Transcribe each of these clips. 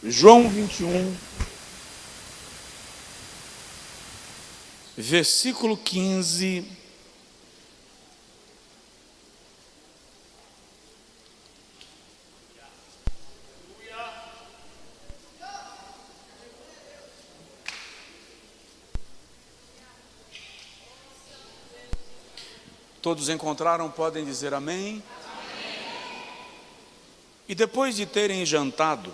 João 21, versículo 15. Todos encontraram, podem dizer amém? Amém. E depois de terem jantado,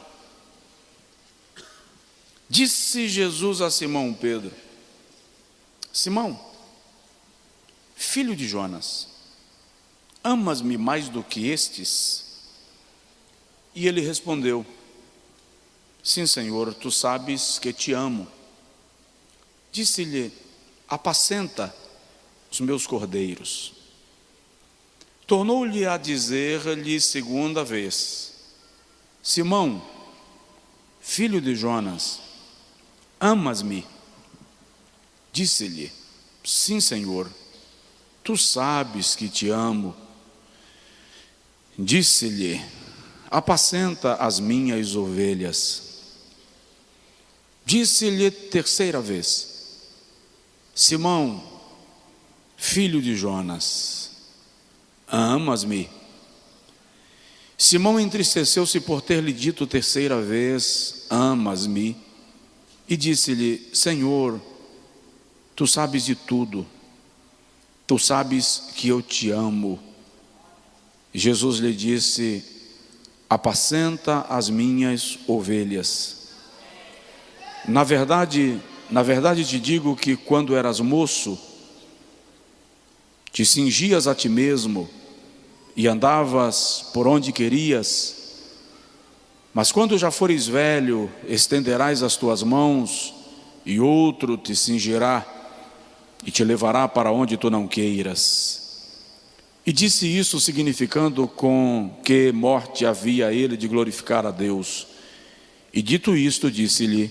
disse Jesus a Simão Pedro: Simão, filho de Jonas, amas-me mais do que estes? E ele respondeu: Sim, Senhor, tu sabes que te amo. Disse-lhe: apacenta os meus cordeiros. Tornou-lhe a dizer-lhe segunda vez: Simão, filho de Jonas, amas-me? Disse-lhe: Sim, Senhor, tu sabes que te amo. Disse-lhe: apacenta as minhas ovelhas. Disse-lhe terceira vez: Simão, filho de Jonas, amas-me? Simão entristeceu-se por ter lhe dito terceira vez: amas-me? E disse-lhe: Senhor, tu sabes de tudo, tu sabes que eu te amo. Jesus lhe disse: apacenta as minhas ovelhas. Na verdade te digo que quando eras moço, te cingias a ti mesmo e andavas por onde querias, mas quando já fores velho, estenderás as tuas mãos e outro te cingirá e te levará para onde tu não queiras. E disse isso significando com que morte havia ele de glorificar a Deus. E dito isto, disse-lhe: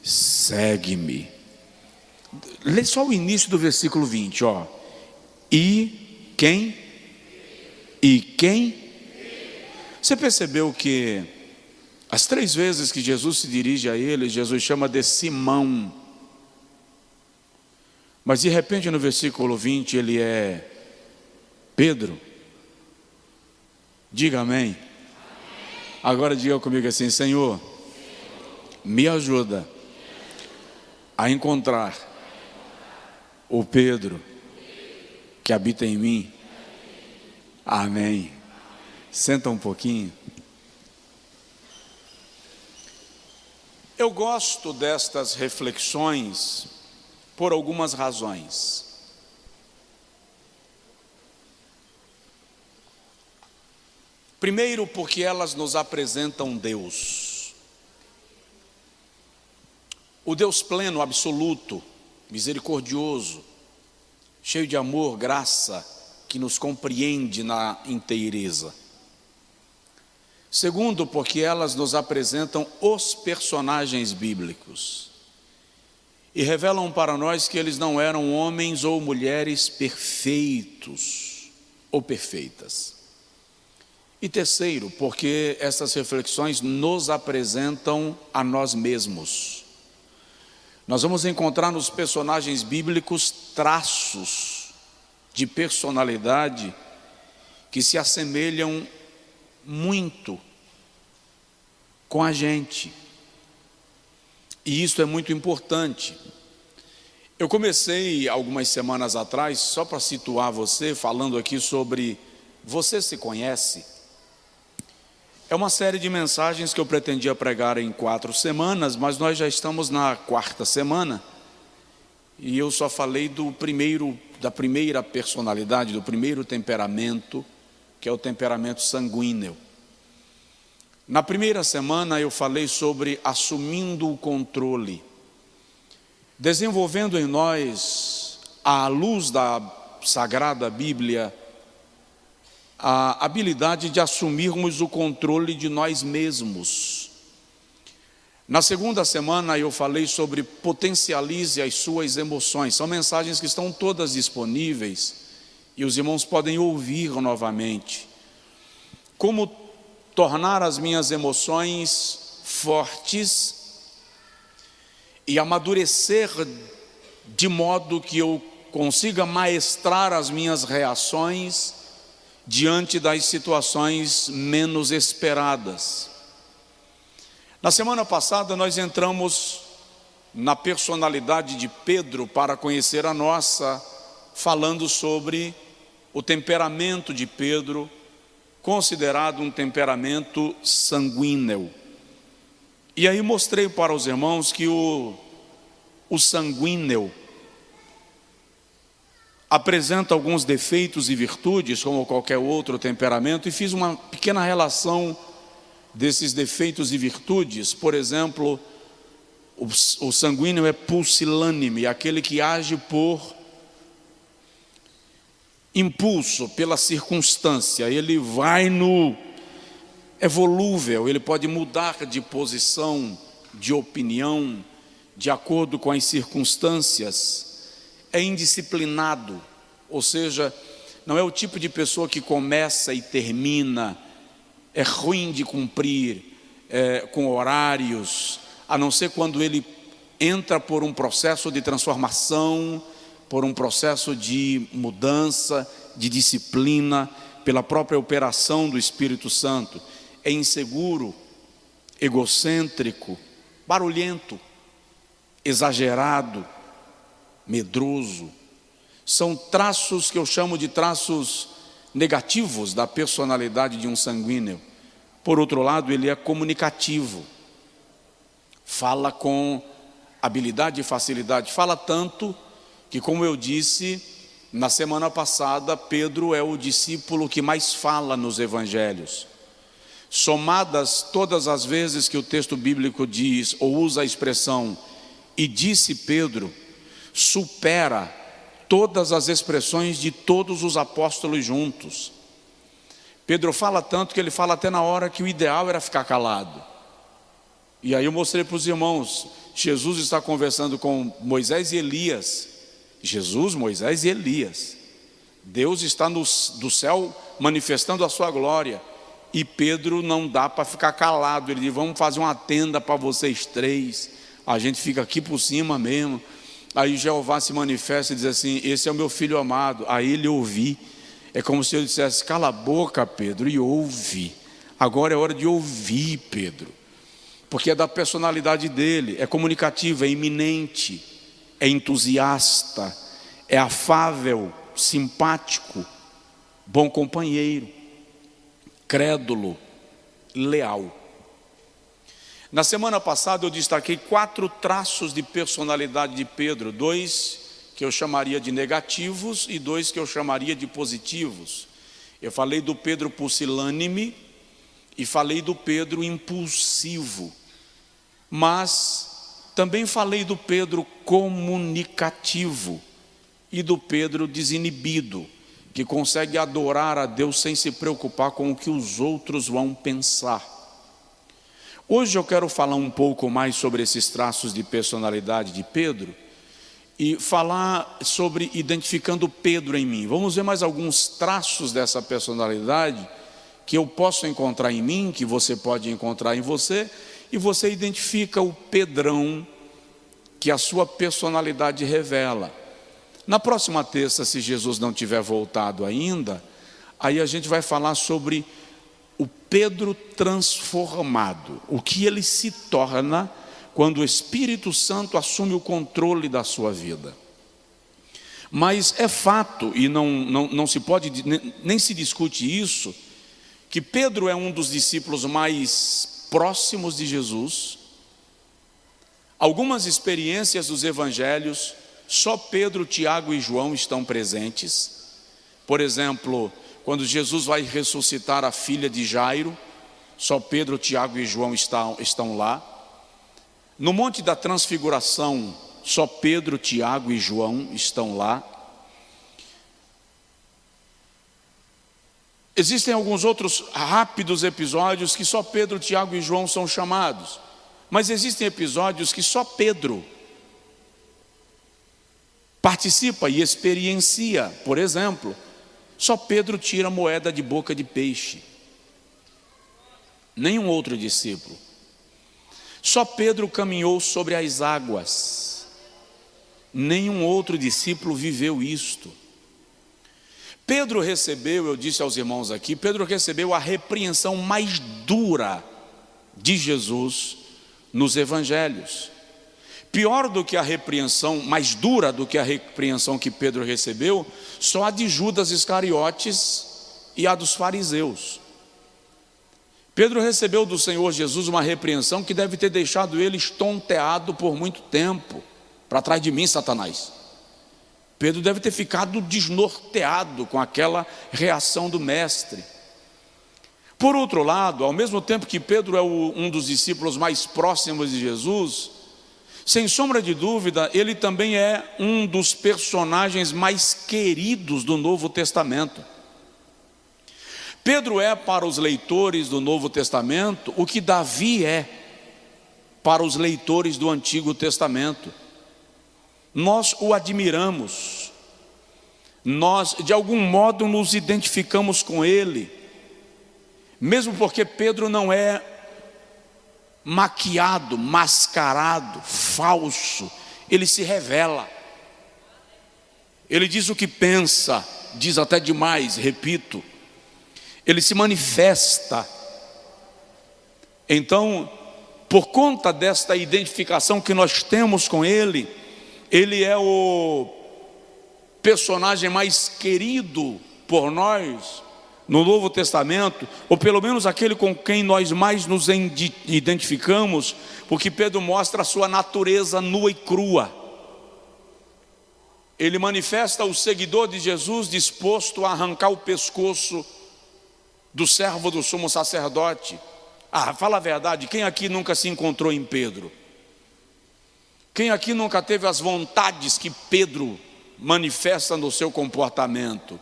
segue-me. Lê só o início do versículo 20, ó. E quem? E quem? Você percebeu que as 3 vezes que Jesus se dirige a ele, Jesus chama de Simão. Mas de repente no versículo 20 ele é Pedro. Diga amém. Agora diga comigo assim: Senhor, me ajuda a encontrar o Pedro que habita em mim. Amém. Senta um pouquinho. Eu gosto destas reflexões por algumas razões. Primeiro, porque elas nos apresentam Deus. O Deus pleno, absoluto, misericordioso, cheio de amor, graça, que nos compreende na inteireza. Segundo, porque elas nos apresentam os personagens bíblicos e revelam para nós que eles não eram homens ou mulheres perfeitos ou perfeitas. E terceiro, porque essas reflexões nos apresentam a nós mesmos. Nós vamos encontrar nos personagens bíblicos traços de personalidade que se assemelham muito com a gente. E isso é muito importante. Eu comecei algumas semanas atrás, só para situar você, falando aqui sobre Você se conhece? É uma série de mensagens que eu pretendia pregar em 4 semanas, mas nós já estamos na 4ª semana. E eu só falei da primeira personalidade, do primeiro temperamento, que é o temperamento sanguíneo. Na primeira semana eu falei sobre assumindo o controle, desenvolvendo em nós, à luz da Sagrada Bíblia, a habilidade de assumirmos o controle de nós mesmos. Na segunda semana eu falei sobre potencialize as suas emoções. São mensagens que estão todas disponíveis e os irmãos podem ouvir novamente. Como tornar as minhas emoções fortes e amadurecer de modo que eu consiga maestrar as minhas reações diante das situações menos esperadas. Na semana passada nós entramos na personalidade de Pedro para conhecer a nossa, falando sobre o temperamento de Pedro, considerado um temperamento sanguíneo. E aí mostrei para os irmãos que o sanguíneo apresenta alguns defeitos e virtudes, como qualquer outro temperamento, e fiz uma pequena relação desses defeitos e virtudes. Por exemplo, o sanguíneo é pusilânime, aquele que age por impulso, pela circunstância. Ele é volúvel, ele pode mudar de posição, de opinião, de acordo com as circunstâncias. É indisciplinado, ou seja, não é o tipo de pessoa que começa e termina, é ruim de cumprir com horários, a não ser quando ele entra por um processo de transformação, por um processo de mudança, de disciplina, pela própria operação do Espírito Santo. É inseguro, egocêntrico, barulhento, exagerado, medroso. São traços que eu chamo de traços negativos da personalidade de um sanguíneo. Por outro lado, ele é comunicativo, fala com habilidade e facilidade, fala tanto que, como eu disse na semana passada, Pedro é o discípulo que mais fala nos evangelhos. Somadas todas as vezes que o texto bíblico diz ou usa a expressão "e disse Pedro", supera todas as expressões de todos os apóstolos juntos. Pedro fala tanto que ele fala até na hora que o ideal era ficar calado. E aí eu mostrei para os irmãos, Jesus está conversando com Moisés e Elias. Jesus, Moisés e Elias. Deus está do céu manifestando a sua glória. E Pedro não dá para ficar calado. Ele diz: vamos fazer uma tenda para vocês três. A gente fica aqui por cima mesmo. Aí Jeová se manifesta e diz assim: esse é o meu filho amado. Aí ele ouvi. É como se eu dissesse: cala a boca, Pedro, e ouve. Agora é hora de ouvir, Pedro. Porque é da personalidade dele. É comunicativo, é iminente, é entusiasta, é afável, simpático, bom companheiro, crédulo, leal. Na semana passada eu destaquei 4 traços de personalidade de Pedro, 2 que eu chamaria de negativos e 2 que eu chamaria de positivos. Eu falei do Pedro pusilânime e falei do Pedro impulsivo, mas também falei do Pedro comunicativo e do Pedro desinibido, que consegue adorar a Deus sem se preocupar com o que os outros vão pensar. Hoje eu quero falar um pouco mais sobre esses traços de personalidade de Pedro e falar sobre identificando Pedro em mim. Vamos ver mais alguns traços dessa personalidade que eu posso encontrar em mim, que você pode encontrar em você, e você identifica o Pedrão que a sua personalidade revela. Na próxima terça, se Jesus não tiver voltado ainda, aí a gente vai falar sobre o Pedro transformado, o que ele se torna quando o Espírito Santo assume o controle da sua vida. Mas é fato, e não se pode, nem se discute isso, que Pedro é um dos discípulos mais próximos de Jesus. Algumas experiências dos evangelhos, só Pedro, Tiago e João estão presentes. Por exemplo, quando Jesus vai ressuscitar a filha de Jairo, só Pedro, Tiago e João estão lá. No Monte da Transfiguração, só Pedro, Tiago e João estão lá. Existem alguns outros rápidos episódios que só Pedro, Tiago e João são chamados. Mas existem episódios que só Pedro participa e experiencia. Por exemplo, só Pedro tira moeda de boca de peixe. Nenhum outro discípulo. Só Pedro caminhou sobre as águas. Nenhum outro discípulo viveu isto. Pedro recebeu, eu disse aos irmãos aqui, Pedro recebeu a repreensão mais dura de Jesus nos evangelhos. Pior do que a repreensão, mais dura do que a repreensão que Pedro recebeu, só a de Judas Iscariotes e a dos fariseus. Pedro recebeu do Senhor Jesus uma repreensão que deve ter deixado ele estonteado por muito tempo. Para trás de mim, Satanás. Pedro deve ter ficado desnorteado com aquela reação do mestre. Por outro lado, ao mesmo tempo que Pedro é um dos discípulos mais próximos de Jesus, sem sombra de dúvida, ele também é um dos personagens mais queridos do Novo Testamento. Pedro é para os leitores do Novo Testamento o que Davi é para os leitores do Antigo Testamento. Nós o admiramos, nós de algum modo nos identificamos com ele, mesmo porque Pedro não é maquiado, mascarado, falso, ele se revela, ele diz o que pensa, diz até demais, repito, ele se manifesta. Então, por conta desta identificação que nós temos com ele, ele é o personagem mais querido por nós no Novo Testamento, ou pelo menos aquele com quem nós mais nos identificamos, porque Pedro mostra a sua natureza nua e crua. Ele manifesta o seguidor de Jesus disposto a arrancar o pescoço do servo do sumo sacerdote. Fala a verdade, quem aqui nunca se encontrou em Pedro? Quem aqui nunca teve as vontades que Pedro manifesta no seu comportamento?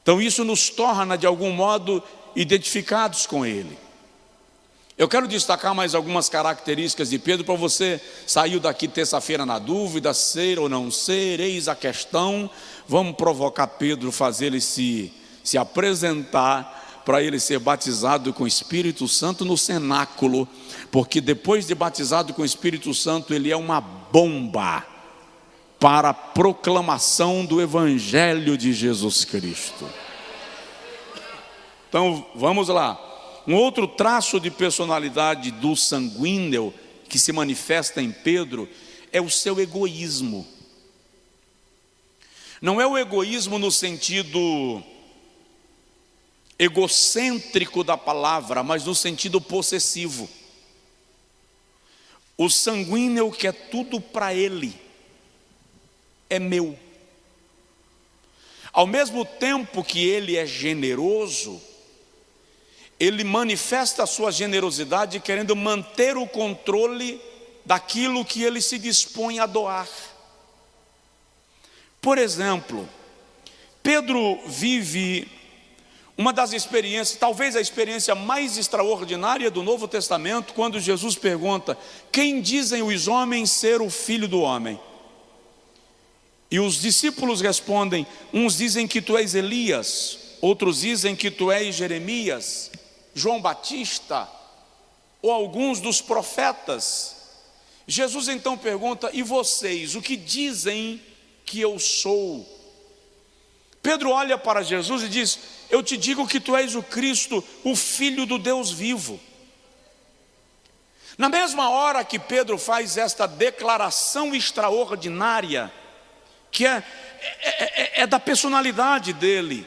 Então isso nos torna de algum modo identificados com ele. Eu quero destacar mais algumas características de Pedro para você sair daqui terça-feira na dúvida, ser ou não ser, eis a questão. Vamos provocar Pedro, fazer ele se apresentar, para ele ser batizado com o Espírito Santo no cenáculo, porque depois de batizado com o Espírito Santo, ele é uma bomba para a proclamação do Evangelho de Jesus Cristo. Então, vamos lá. Um outro traço de personalidade do sanguíneo que se manifesta em Pedro é o seu egoísmo. Não é o egoísmo no sentido egocêntrico da palavra, mas no sentido possessivo. O sanguíneo quer tudo para ele, é meu. Ao mesmo tempo que ele é generoso, ele manifesta a sua generosidade querendo manter o controle daquilo que ele se dispõe a doar. Por exemplo, Pedro vive uma das experiências, talvez a experiência mais extraordinária do Novo Testamento, quando Jesus pergunta: quem dizem os homens ser o Filho do Homem? E os discípulos respondem: uns dizem que tu és Elias, outros dizem que tu és Jeremias, João Batista, ou alguns dos profetas. Jesus então pergunta: e vocês, o que dizem que eu sou? Pedro olha para Jesus e diz: eu te digo que tu és o Cristo, o Filho do Deus vivo. Na mesma hora que Pedro faz esta declaração extraordinária, que é da personalidade dele,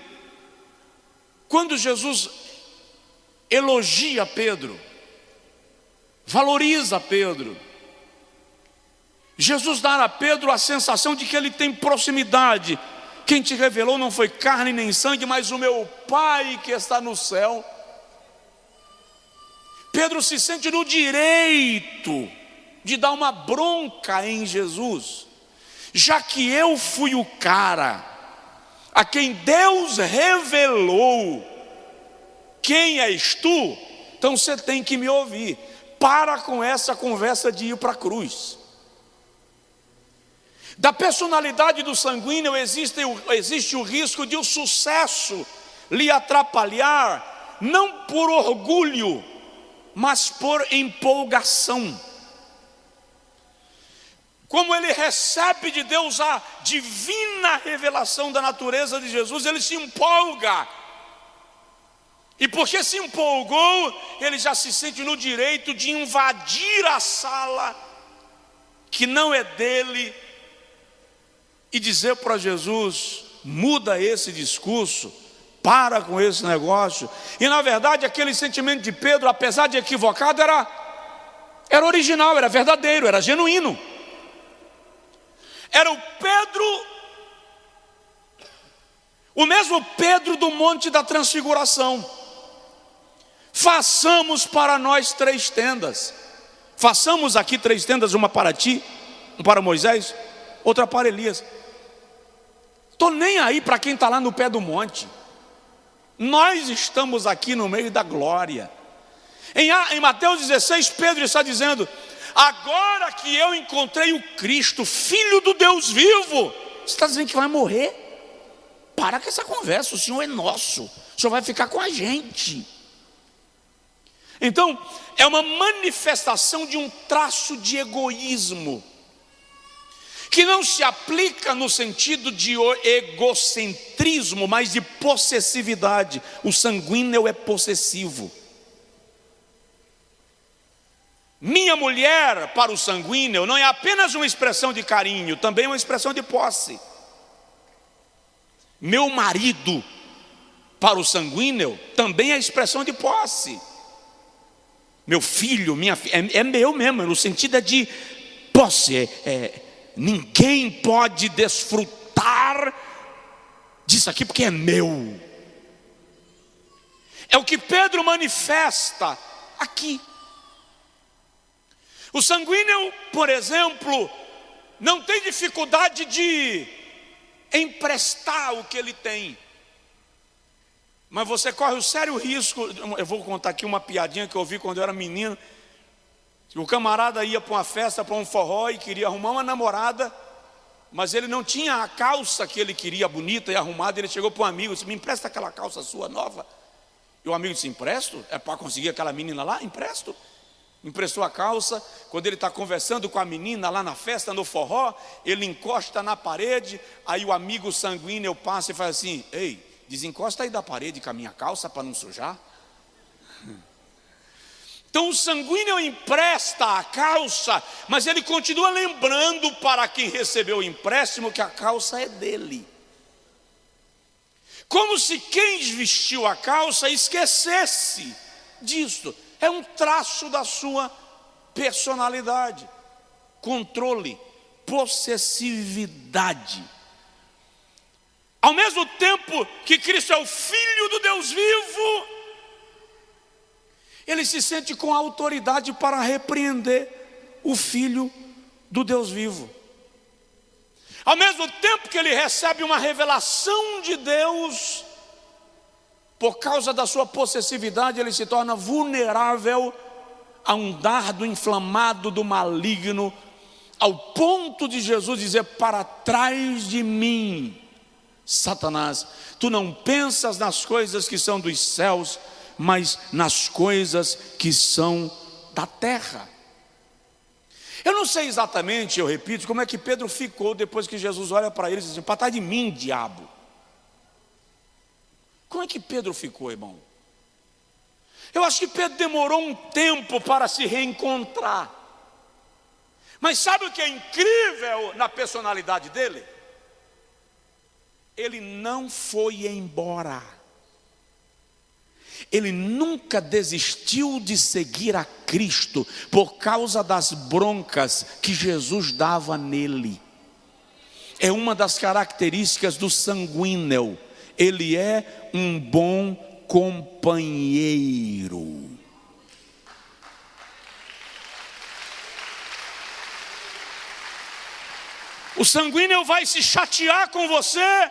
quando Jesus elogia Pedro, valoriza Pedro, Jesus dá a Pedro a sensação de que ele tem proximidade. Quem te revelou não foi carne nem sangue, mas o meu Pai que está no céu. Pedro se sente no direito de dar uma bronca em Jesus, já que eu fui o cara a quem Deus revelou: quem és tu? Então você tem que me ouvir. Para com essa conversa de ir para a cruz. Da personalidade do sanguíneo existe o risco de o sucesso lhe atrapalhar, não por orgulho, mas por empolgação. Como ele recebe de Deus a divina revelação da natureza de Jesus, ele se empolga. E porque se empolgou, ele já se sente no direito de invadir a sala que não é dele e dizer para Jesus: muda esse discurso, para com esse negócio. E na verdade aquele sentimento de Pedro, apesar de equivocado, era original, era verdadeiro, era genuíno. Era o Pedro, o mesmo Pedro do Monte da Transfiguração. Façamos para nós 3 tendas. Façamos aqui 3 tendas, uma para ti, uma para Moisés, outra para Elias. Estou nem aí para quem está lá no pé do monte. Nós estamos aqui no meio da glória. Em Mateus 16, Pedro está dizendo: agora que eu encontrei o Cristo, Filho do Deus vivo. Você está dizendo que vai morrer? Para com essa conversa, o Senhor é nosso, o Senhor vai ficar com a gente. Então, é uma manifestação de um traço de egoísmo, que não se aplica no sentido de egocentrismo, mas de possessividade. O sanguíneo é possessivo. Minha mulher, para o sanguíneo, não é apenas uma expressão de carinho, também é uma expressão de posse. Meu marido, para o sanguíneo, também é expressão de posse. Meu filho, minha filha, é meu mesmo, no sentido de posse. Ninguém pode desfrutar disso aqui porque é meu. É o que Pedro manifesta aqui. O sanguíneo, por exemplo, não tem dificuldade de emprestar o que ele tem. Mas você corre o sério risco. Eu vou contar aqui uma piadinha que eu ouvi quando eu era menino. O camarada ia para uma festa, para um forró, e queria arrumar uma namorada, mas ele não tinha a calça que ele queria, bonita e arrumada. Ele chegou para um amigo e disse: me empresta aquela calça sua nova. E o amigo disse: empresto? É para conseguir aquela menina lá? Empresto. Emprestou a calça. Quando ele está conversando com a menina lá na festa, no forró, ele encosta na parede. Aí o amigo sanguíneo passa e faz assim: ei, desencosta aí da parede com a minha calça para não sujar. Então o sanguíneo empresta a calça, mas ele continua lembrando para quem recebeu o empréstimo que a calça é dele. Como se quem vestiu a calça esquecesse disso. É um traço da sua personalidade. Controle, possessividade. Ao mesmo tempo que Cristo é o Filho do Deus vivo, ele se sente com autoridade para repreender o Filho do Deus vivo. Ao mesmo tempo que ele recebe uma revelação de Deus, por causa da sua possessividade, ele se torna vulnerável a um dardo inflamado do maligno, ao ponto de Jesus dizer: para trás de mim, Satanás, tu não pensas nas coisas que são dos céus, mas nas coisas que são da terra. Eu não sei exatamente, eu repito, como é que Pedro ficou depois que Jesus olha para ele e diz assim: para trás de mim, diabo. Como é que Pedro ficou, irmão? Eu acho que Pedro demorou um tempo para se reencontrar. Mas sabe o que é incrível na personalidade dele? Ele não foi embora. Ele nunca desistiu de seguir a Cristo por causa das broncas que Jesus dava nele. É uma das características do sanguíneo. Ele é um bom companheiro. O sanguíneo vai se chatear com você,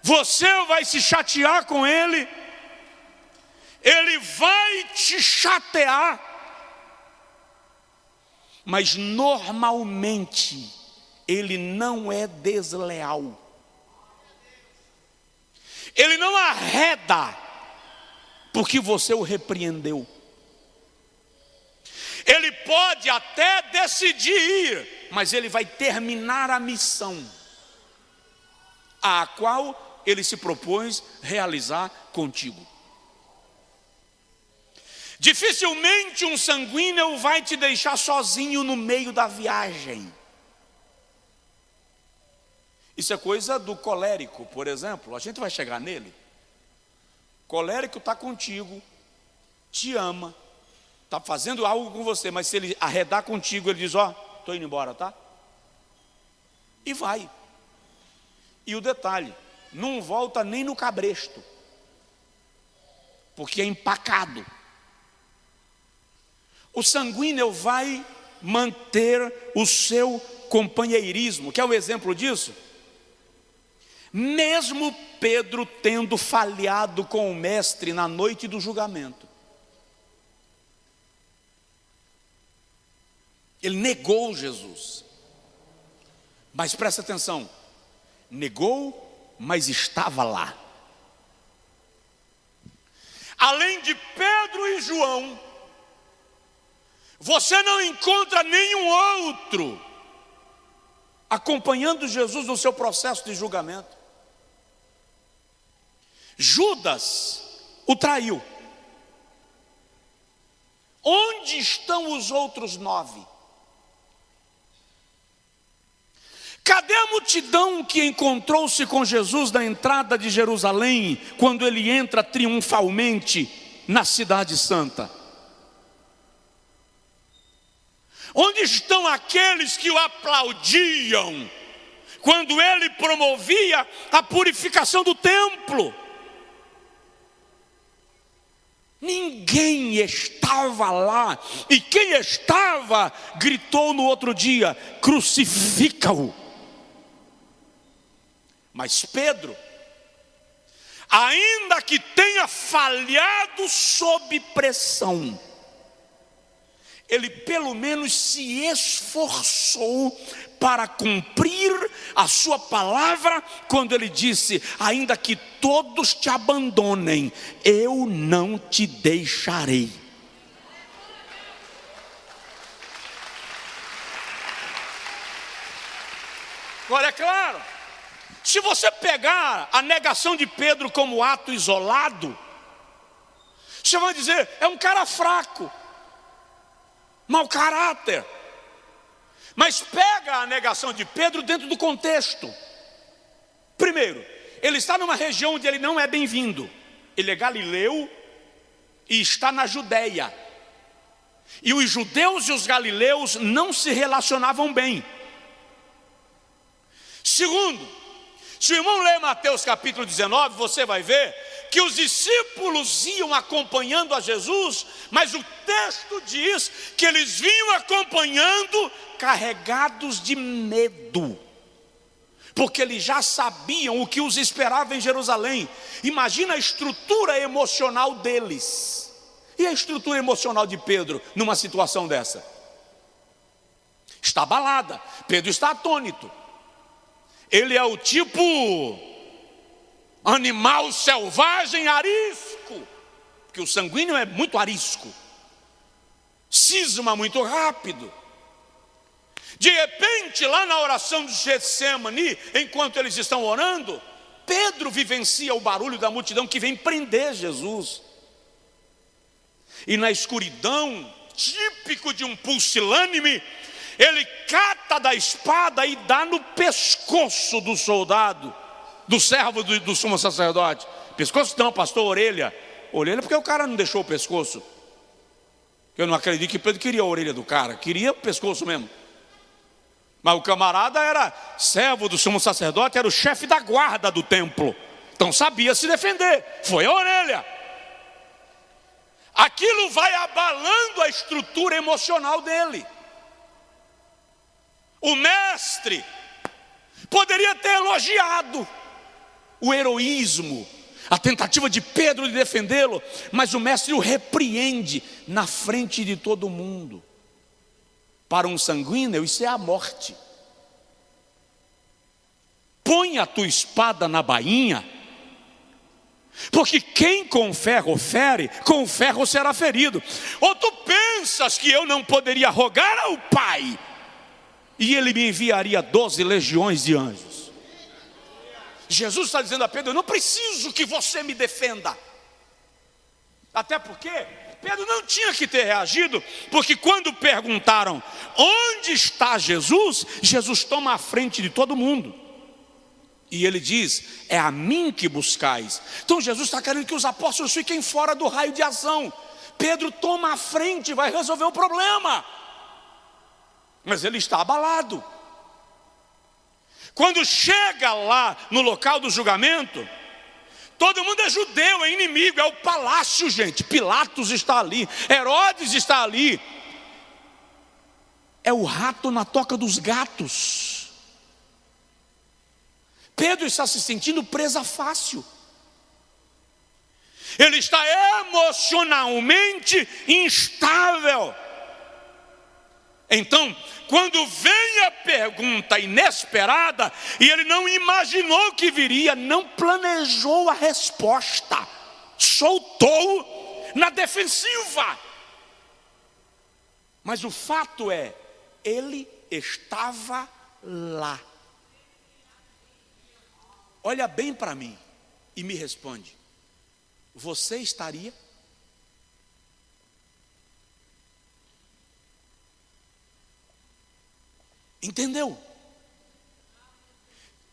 você vai se chatear com ele, ele vai te chatear, mas normalmente ele não é desleal. Ele não arreda porque você o repreendeu. Ele pode até decidir ir, mas ele vai terminar a missão a qual ele se propôs realizar contigo. Dificilmente um sanguíneo vai te deixar sozinho no meio da viagem. Isso é coisa do colérico, por exemplo. A gente vai chegar nele. O colérico está contigo, te ama, está fazendo algo com você, mas se ele arredar contigo, ele diz: ó, estou indo embora, tá? E vai. E o detalhe, não volta nem no cabresto, porque é empacado. O sanguíneo vai manter o seu companheirismo. Quer um exemplo disso? Mesmo Pedro tendo falhado com o mestre na noite do julgamento, ele negou Jesus. Mas presta atenção, negou, mas estava lá. Além de Pedro e João, você não encontra nenhum outro acompanhando Jesus no seu processo de julgamento. Judas o traiu. Onde estão os outros 9? Cadê a multidão que encontrou-se com Jesus na entrada de Jerusalém, quando ele entra triunfalmente na cidade santa? Onde estão aqueles que o aplaudiam quando ele promovia a purificação do templo? Ninguém estava lá, e quem estava gritou no outro dia: crucifica-o. Mas Pedro, ainda que tenha falhado sob pressão, ele pelo menos se esforçou para cumprir a sua palavra, quando ele disse: ainda que todos te abandonem, eu não te deixarei. Agora é claro, se você pegar a negação de Pedro como ato isolado, você vai dizer: é um cara fraco, mau caráter. Mas pega a negação de Pedro dentro do contexto. Primeiro, ele está numa região onde ele não é bem-vindo. Ele é galileu e está na Judéia. E os judeus e os galileus não se relacionavam bem. Segundo, se o irmão ler Mateus capítulo 19, você vai ver que os discípulos iam acompanhando a Jesus, mas o texto diz que eles vinham acompanhando carregados de medo, porque eles já sabiam o que os esperava em Jerusalém. Imagina a estrutura emocional deles. E a estrutura emocional de Pedro numa situação dessa? Está abalada. Pedro está atônito. Ele é o tipo animal selvagem arisco, porque o sanguíneo é muito arisco, cisma muito rápido. De repente, lá na oração de Getsêmani, enquanto eles estão orando, Pedro vivencia o barulho da multidão que vem prender Jesus. E na escuridão, típico de um pusilânime, ele cata da espada e dá no pescoço do soldado, do servo do sumo sacerdote. Pescoço não, pastor, orelha. Orelha porque o cara não deixou o pescoço. Eu não acredito que Pedro queria a orelha do cara, queria o pescoço mesmo. Mas o camarada era servo do sumo sacerdote, era o chefe da guarda do templo, então sabia se defender, foi a orelha. Aquilo vai abalando a estrutura emocional dele. O mestre poderia ter elogiado o heroísmo, a tentativa de Pedro de defendê-lo, mas o mestre o repreende na frente de todo mundo. Para um sanguíneo, isso é a morte. Põe a tua espada na bainha, Porque quem com ferro fere, com ferro será ferido. Ou tu pensas que eu não poderia rogar ao Pai, e Ele me enviaria 12 legiões de anjos? Jesus está dizendo a Pedro: eu não preciso que você me defenda. Até porque Pedro não tinha que ter reagido, porque quando perguntaram onde está Jesus, Jesus toma a frente de todo mundo. E ele diz: é a mim que buscais. Então Jesus está querendo que os apóstolos fiquem fora do raio de ação. Pedro toma a frente e vai resolver o problema. Mas ele está abalado. Quando chega lá no local do julgamento, todo mundo é judeu, é inimigo, é o palácio, gente. Pilatos está ali, Herodes está ali. É o rato na toca dos gatos. Pedro está se sentindo presa fácil. Ele está emocionalmente instável. Então, quando vem a pergunta inesperada, e ele não imaginou que viria, não planejou a resposta, soltou na defensiva. Mas o fato é, ele estava lá. Olha bem para mim e me responde: você estaria? Entendeu?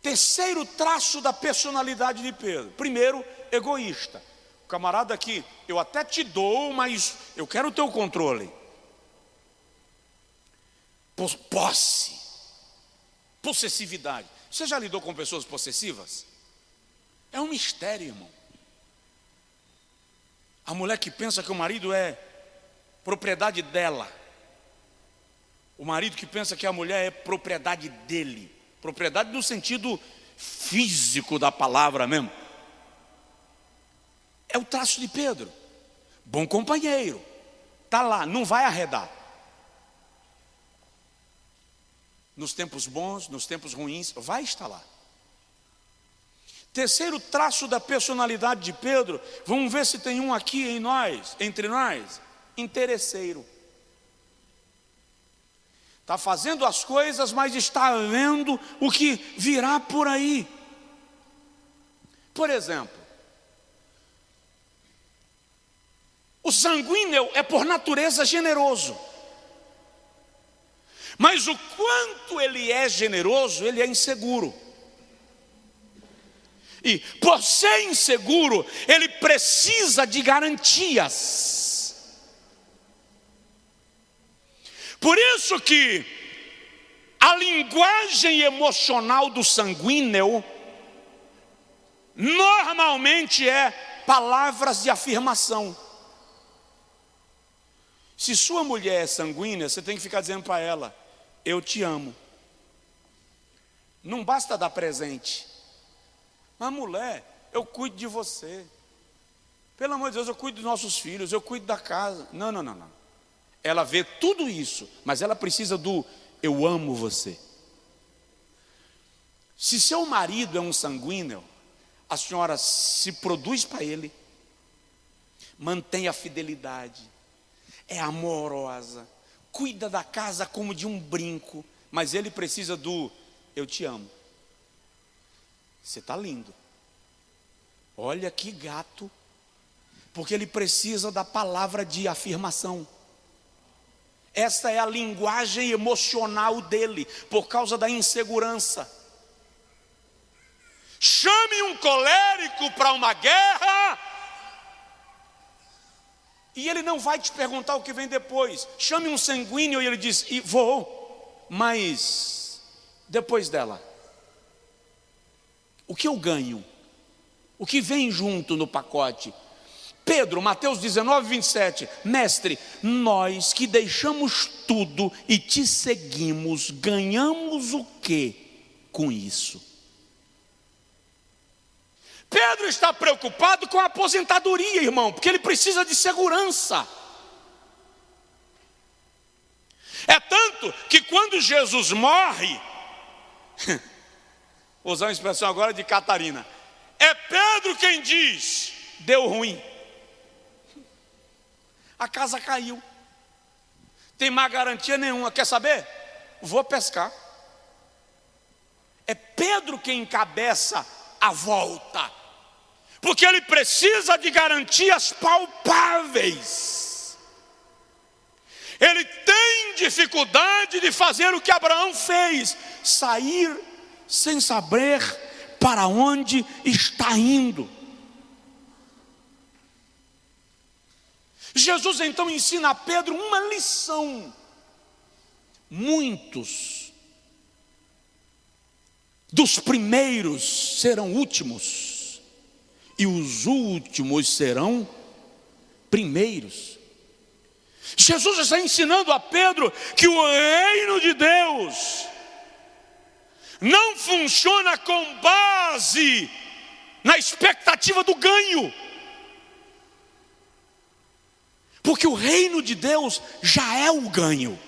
Terceiro traço da personalidade de Pedro. Primeiro, egoísta. O camarada aqui: eu até te dou, mas eu quero o teu controle. Posse, possessividade. Você já lidou com pessoas possessivas? É um mistério, irmão. A mulher que pensa que o marido é propriedade dela. O marido que pensa que a mulher é propriedade dele. Propriedade no sentido físico da palavra mesmo. É o traço de Pedro. Bom companheiro. Está lá, não vai arredar. Nos tempos bons, nos tempos ruins, vai estar lá. Terceiro traço da personalidade de Pedro, vamos ver se tem um aqui em nós, entre nós: interesseiro. Está fazendo as coisas, mas está vendo o que virá por aí. Por exemplo, o sanguíneo é por natureza generoso. Mas o quanto ele é generoso, ele é inseguro. E por ser inseguro, ele precisa de garantias. Por isso que a linguagem emocional do sanguíneo normalmente é palavras de afirmação. Se sua mulher é sanguínea, você tem que ficar dizendo para ela: eu te amo. Não basta dar presente. Mas mulher, eu cuido de você. Pelo amor de Deus, eu cuido dos nossos filhos, eu cuido da casa. Não. Ela vê tudo isso, mas ela precisa do eu amo você. Se seu marido é um sanguíneo, a senhora se produz para ele, mantém a fidelidade, é amorosa, cuida da casa como de um brinco, mas ele precisa do eu te amo. Você está lindo. Olha que gato. Porque ele precisa da palavra de afirmação. Essa é a linguagem emocional dele, por causa da insegurança. Chame um colérico para uma guerra, e ele não vai te perguntar o que vem depois. Chame um sanguíneo e ele diz: e vou, mas depois dela, o que eu ganho? O que vem junto no pacote? Pedro, Mateus 19, 27, mestre, nós que deixamos tudo e te seguimos, ganhamos o que com isso? Pedro está preocupado com a aposentadoria, irmão, porque ele precisa de segurança. É tanto que quando Jesus morre, vou usar uma expressão agora de Catarina, é Pedro quem diz: deu ruim. A casa caiu. Tem mais garantia nenhuma. Quer saber? Vou pescar. É Pedro quem encabeça a volta, porque ele precisa de garantias palpáveis. Ele tem dificuldade de fazer o que Abraão fez, sair sem saber para onde está indo. Jesus então ensina a Pedro uma lição. Muitos dos primeiros serão últimos, e os últimos serão primeiros. Jesus está ensinando a Pedro que o reino de Deus não funciona com base na expectativa do ganho, porque o reino de Deus já é o ganho.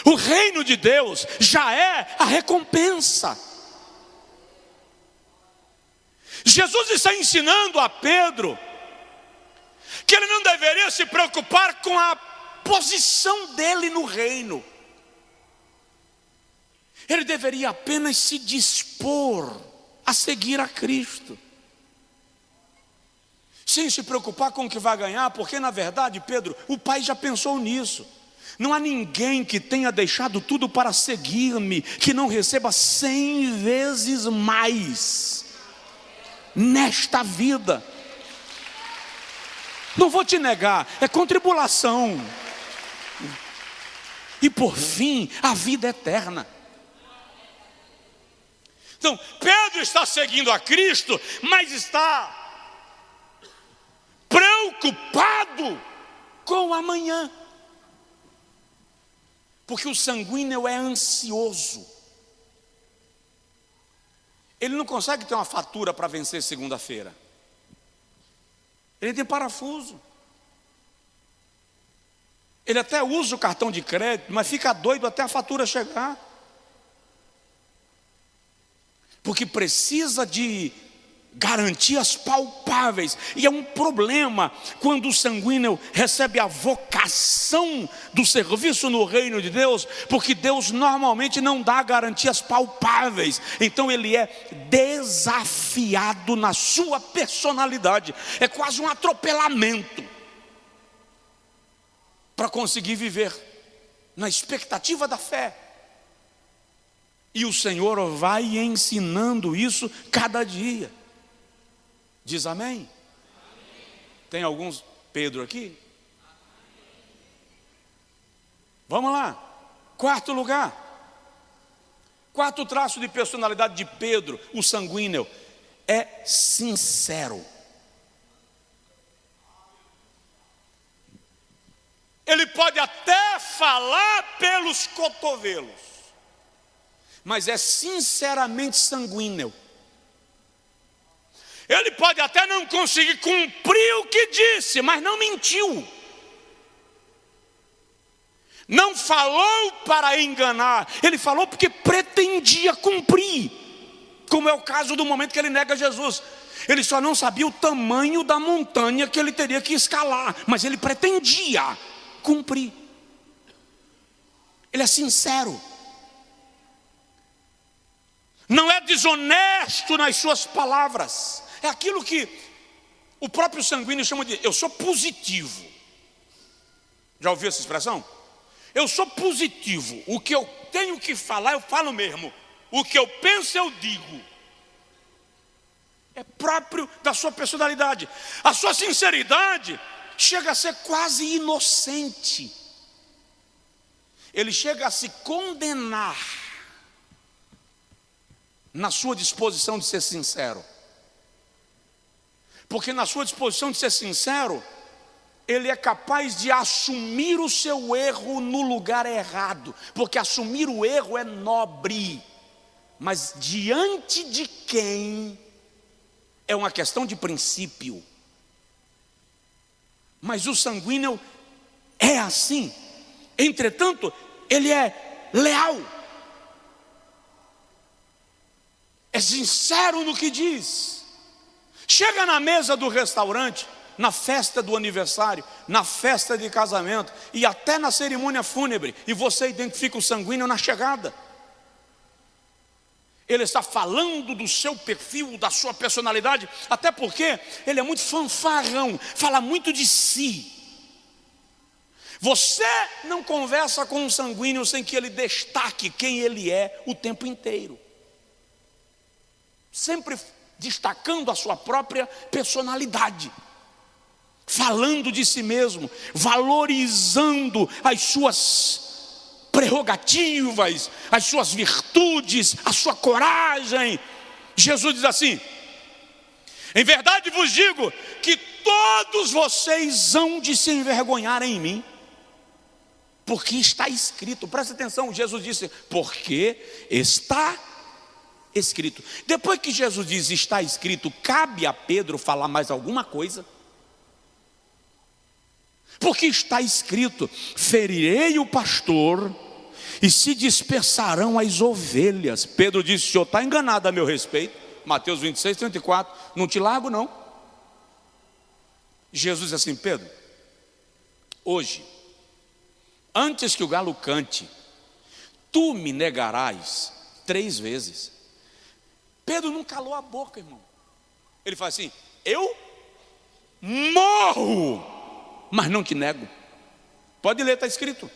O reino de Deus já é a recompensa. Jesus está ensinando a Pedro que ele não deveria se preocupar com a posição dele no reino. Ele deveria apenas se dispor a seguir a Cristo, sem se preocupar com o que vai ganhar, porque na verdade, Pedro, o Pai já pensou nisso. Não há ninguém que tenha deixado tudo para seguir-me que não receba 100 vezes mais nesta vida. Não vou te negar, é com tribulação. E por fim, a vida eterna. Então, Pedro está seguindo a Cristo, mas está preocupado com o amanhã. Porque o sanguíneo é ansioso. Ele não consegue ter uma fatura para vencer segunda-feira. Ele tem parafuso. Ele até usa o cartão de crédito, mas fica doido até a fatura chegar. Porque precisa de garantias palpáveis. E é um problema quando o sanguíneo recebe a vocação do serviço no reino de Deus, porque Deus normalmente não dá garantias palpáveis. Então ele é desafiado na sua personalidade. É quase um atropelamento para conseguir viver na expectativa da fé. E o Senhor vai ensinando isso cada dia. Diz amém? Tem alguns Pedro aqui? Vamos lá. Quarto lugar. Quarto traço de personalidade de Pedro, o sanguíneo, é sincero. Ele pode até falar pelos cotovelos, mas é sinceramente sanguíneo. Ele pode até não conseguir cumprir o que disse, mas não mentiu. Não falou para enganar, ele falou porque pretendia cumprir. Como é o caso do momento que ele nega Jesus. Ele só não sabia o tamanho da montanha que ele teria que escalar, mas ele pretendia cumprir. Ele é sincero. Não é desonesto nas suas palavras. É aquilo que o próprio sanguíneo chama de eu sou positivo. Já ouviu essa expressão? Eu sou positivo. O que eu tenho que falar, eu falo mesmo. O que eu penso, eu digo. É próprio da sua personalidade. A sua sinceridade chega a ser quase inocente. Ele chega a se condenar na sua disposição de ser sincero. Porque na sua disposição de ser sincero, ele é capaz de assumir o seu erro no lugar errado. Porque assumir o erro é nobre, mas diante de quem é uma questão de princípio. Mas o sanguíneo é assim. Entretanto, ele é leal. É sincero no que diz. Chega na mesa do restaurante, na festa do aniversário, na festa de casamento e até na cerimônia fúnebre, e você identifica o sanguíneo na chegada. Ele está falando do seu perfil, da sua personalidade, até porque ele é muito fanfarrão, fala muito de si. Você não conversa com um sanguíneo sem que ele destaque quem ele é o tempo inteiro, sempre destacando a sua própria personalidade, falando de si mesmo, valorizando as suas prerrogativas, as suas virtudes, a sua coragem. Jesus diz assim: em verdade vos digo que todos vocês hão de se envergonhar em mim, porque está escrito. Presta atenção, Jesus disse, porque está escrito. Depois que Jesus diz está escrito, cabe a Pedro falar mais alguma coisa? Porque está escrito: ferirei o pastor e se dispersarão as ovelhas. Pedro disse: o senhor está enganado a meu respeito. Mateus 26, 34, não te largo não. Jesus disse assim: Pedro, hoje, antes que o galo cante, tu me negarás 3 vezes. Pedro não calou a boca, irmão. Ele fala assim: eu morro, mas não te nego. Pode ler, está escrito.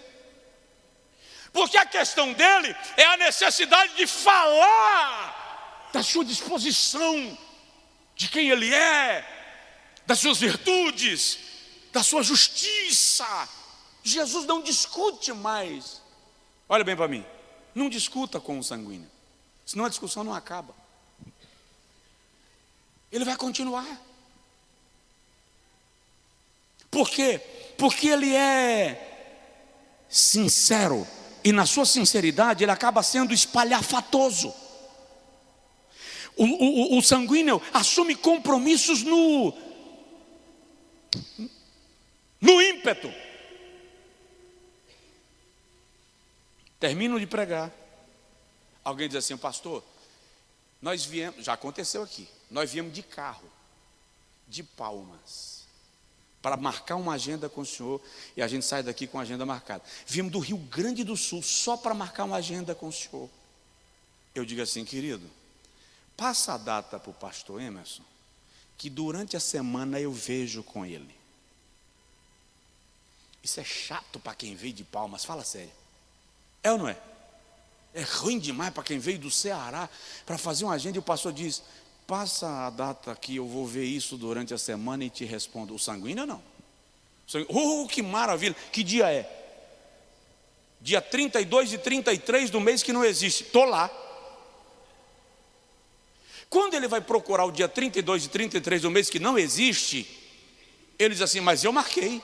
Porque a questão dele é a necessidade de falar da sua disposição, de quem ele é, das suas virtudes, da sua justiça. Jesus não discute mais. Olha bem para mim, não discuta com o sanguíneo, senão a discussão não acaba. Ele vai continuar. Por quê? Porque ele é sincero, e na sua sinceridade ele acaba sendo espalhafatoso. O sanguíneo assume compromissos no ímpeto. Termino de pregar, alguém diz assim: pastor, nós viemos, já aconteceu aqui, nós viemos de carro, de Palmas, para marcar uma agenda com o senhor, e a gente sai daqui com a agenda marcada. Viemos do Rio Grande do Sul só para marcar uma agenda com o senhor. Eu digo assim: querido, passa a data para o pastor Emerson, que durante a semana eu vejo com ele. Isso é chato para quem veio de Palmas, fala sério. É ou não é? É ruim demais para quem veio do Ceará para fazer uma agenda e o pastor diz: passa a data que eu vou ver isso durante a semana e te respondo. O sanguíneo não. Que maravilha. Que dia é? Dia 32 e 33 do mês que não existe. Estou lá. Quando ele vai procurar o dia 32 e 33 do mês que não existe, ele diz assim: mas eu marquei.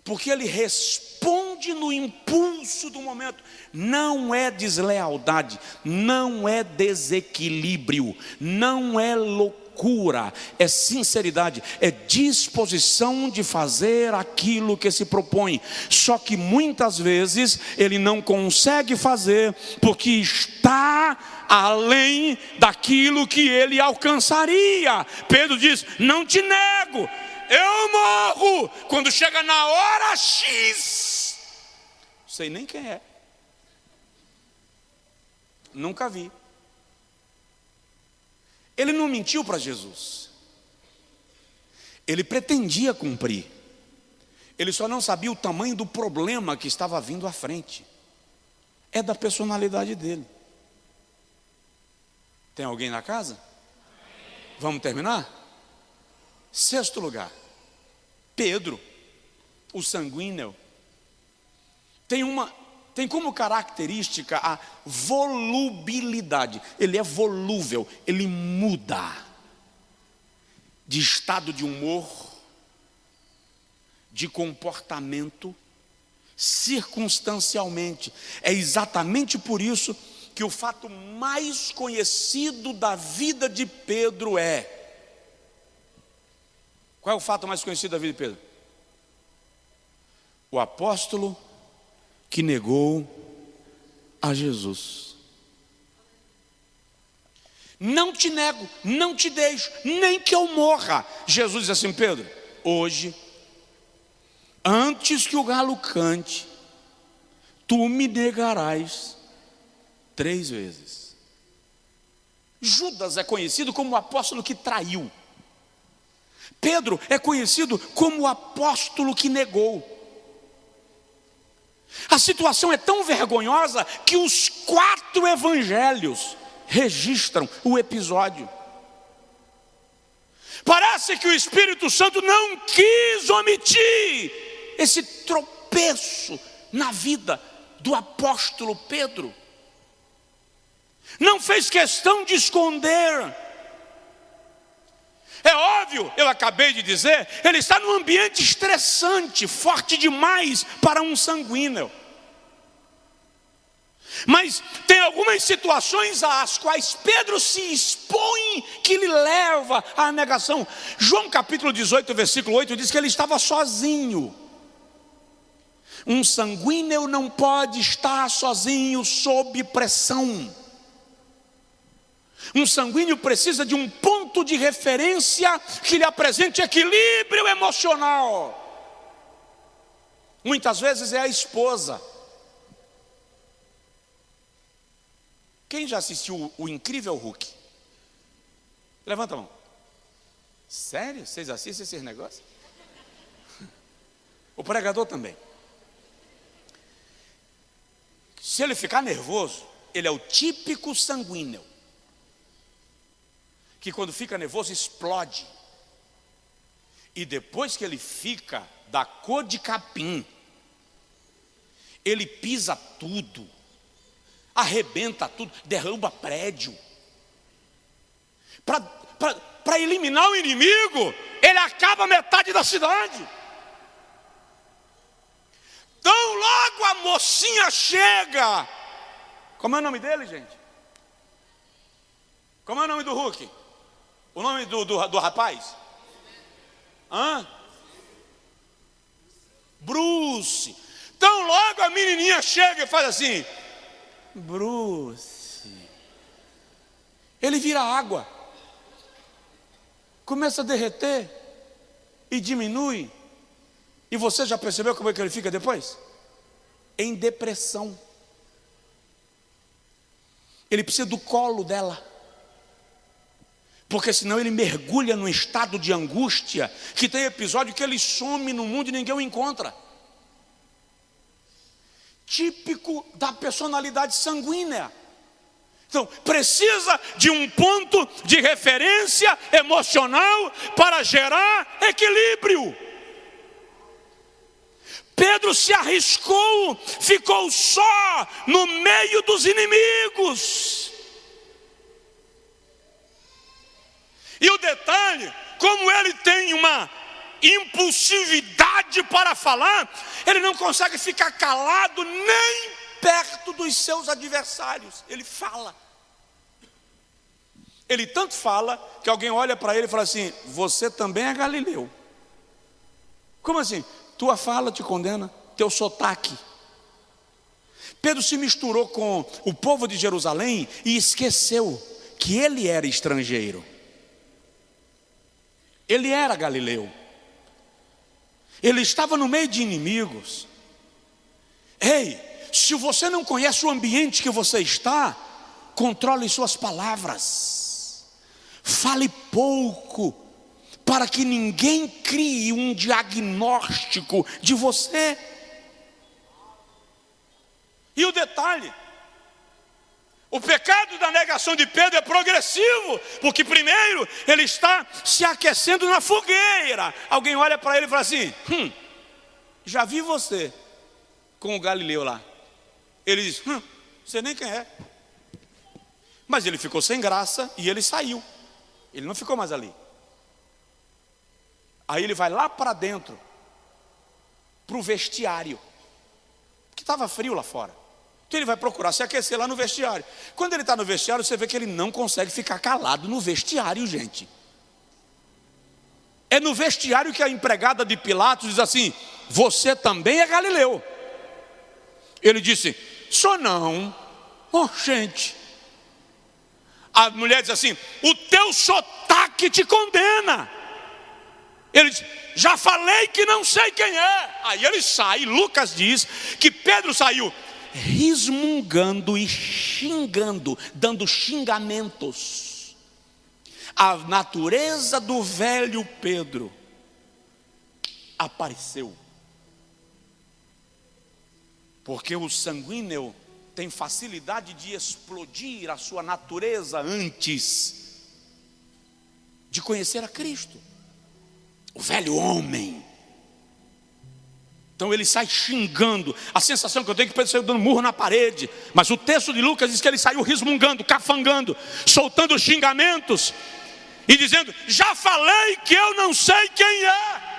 Porque ele responde no impulso do momento. Não é deslealdade, não é desequilíbrio, não é loucura, é sinceridade, é disposição de fazer aquilo que se propõe. Só que muitas vezes ele não consegue fazer porque está além daquilo que ele alcançaria. Pedro diz: não te nego, eu morro quando chega na hora X. Não sei nem quem é, nunca vi. Ele não mentiu para Jesus, ele pretendia cumprir, ele só não sabia o tamanho do problema que estava vindo à frente. É da personalidade dele. Tem alguém na casa? Vamos terminar? 6º lugar, Pedro, o sanguíneo, tem como característica a volubilidade. Ele é volúvel, ele muda de estado de humor, de comportamento, circunstancialmente. É exatamente por isso que o fato mais conhecido da vida de Pedro é... Qual é o fato mais conhecido da vida de Pedro? O apóstolo que negou a Jesus. Não te nego, não te deixo, nem que eu morra. Jesus diz assim: Pedro, hoje, antes que o galo cante, tu me negarás 3 vezes. Judas é conhecido como o apóstolo que traiu. Pedro é conhecido como o apóstolo que negou. A situação é tão vergonhosa que os 4 evangelhos registram o episódio. Parece que o Espírito Santo não quis omitir esse tropeço na vida do apóstolo Pedro. Não fez questão de esconder. É óbvio, eu acabei de dizer, ele está num ambiente estressante, forte demais para um sanguíneo. Mas tem algumas situações às quais Pedro se expõe que lhe leva à negação. João capítulo 18, versículo 8 diz que ele estava sozinho. Um sanguíneo não pode estar sozinho sob pressão. Um sanguíneo precisa de um ponto de referência que lhe apresente equilíbrio emocional. Muitas vezes é a esposa. Quem já assistiu o Incrível Hulk? Levanta a mão. Sério? Vocês assistem esses negócios? O pregador também. Se ele ficar nervoso, ele é o típico sanguíneo, que quando fica nervoso explode. E depois que ele fica da cor de capim, ele pisa tudo, arrebenta tudo, derruba prédio. Para eliminar o inimigo, ele acaba metade da cidade. Então logo a mocinha chega. Como é o nome dele, gente? Como é o nome do Hulk? O nome do rapaz? Bruce. Então logo a menininha chega e faz assim: Bruce. Ele vira água, começa a derreter e diminui. E você já percebeu como é que ele fica depois? Em depressão. Ele precisa do colo dela, porque senão ele mergulha num estado de angústia, que tem episódio que ele some no mundo e ninguém o encontra. Típico da personalidade sanguínea. Então, precisa de um ponto de referência emocional para gerar equilíbrio. Pedro se arriscou, ficou só no meio dos inimigos. E o detalhe, como ele tem uma impulsividade para falar, ele não consegue ficar calado nem perto dos seus adversários. Ele fala. Ele tanto fala que alguém olha para ele e fala assim: você também é galileu. Como assim? Tua fala te condena, teu sotaque. Pedro se misturou com o povo de Jerusalém e esqueceu que ele era estrangeiro. Ele era galileu. Ele estava no meio de inimigos. Ei, se você não conhece o ambiente que você está, controle suas palavras. Fale pouco, para que ninguém crie um diagnóstico de você. E o detalhe, o pecado da negação de Pedro é progressivo, porque primeiro ele está se aquecendo na fogueira. Alguém olha para ele e fala assim: já vi você com o Galileu lá. Ele diz: você nem quem é. Mas ele ficou sem graça e ele saiu. Ele não ficou mais ali. Aí ele vai lá para dentro, para o vestiário, que estava frio lá fora. Então ele vai procurar se aquecer lá no vestiário. Quando ele está no vestiário, você vê que ele não consegue ficar calado no vestiário, gente. É no vestiário que a empregada de Pilatos diz assim: você também é galileu. Ele disse: sou não. Oh, gente, A mulher diz assim: o teu sotaque te condena. Ele diz: já falei que não sei quem é. Aí ele sai. Lucas diz que Pedro saiu resmungando e xingando, dando xingamentos. A natureza do velho Pedro apareceu. Porque o sanguíneo tem facilidade de explodir a sua natureza antes de conhecer a Cristo. O velho homem. Então ele sai xingando. A sensação que eu tenho é que Pedro saiu dando murro na parede. Mas o texto de Lucas diz que ele saiu resmungando, cafangando, soltando xingamentos e dizendo: já falei que eu não sei quem é.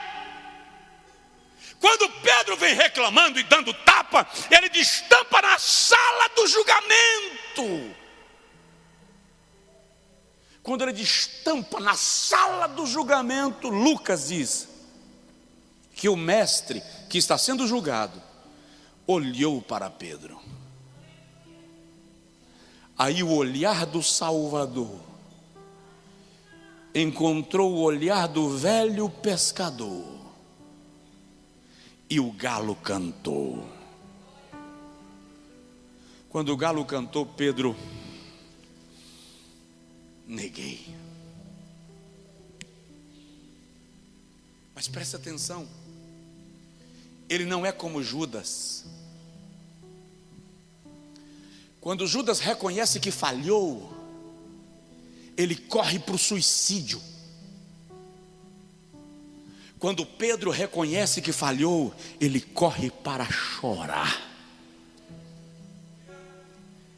Quando Pedro vem reclamando e dando tapa, ele destampa na sala do julgamento. Quando ele destampa na sala do julgamento, Lucas diz que o mestre que está sendo julgado olhou para Pedro. Aí o olhar do Salvador encontrou o olhar do velho pescador. E o galo cantou. Quando o galo cantou, Pedro: neguei. Mas presta atenção, ele não é como Judas. Quando Judas reconhece que falhou, ele corre para o suicídio. Quando Pedro reconhece que falhou, ele corre para chorar.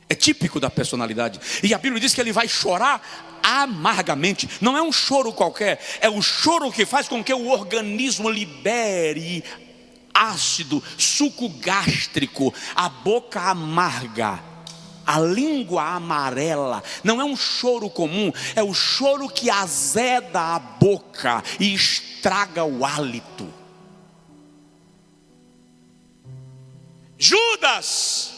É típico da personalidade. E a Bíblia diz que ele vai chorar amargamente. Não é um choro qualquer, é o choro que faz com que o organismo libere ácido, suco gástrico, a boca amarga, a língua amarela. Não é um choro comum, é o choro que azeda a boca e estraga o hálito. Judas,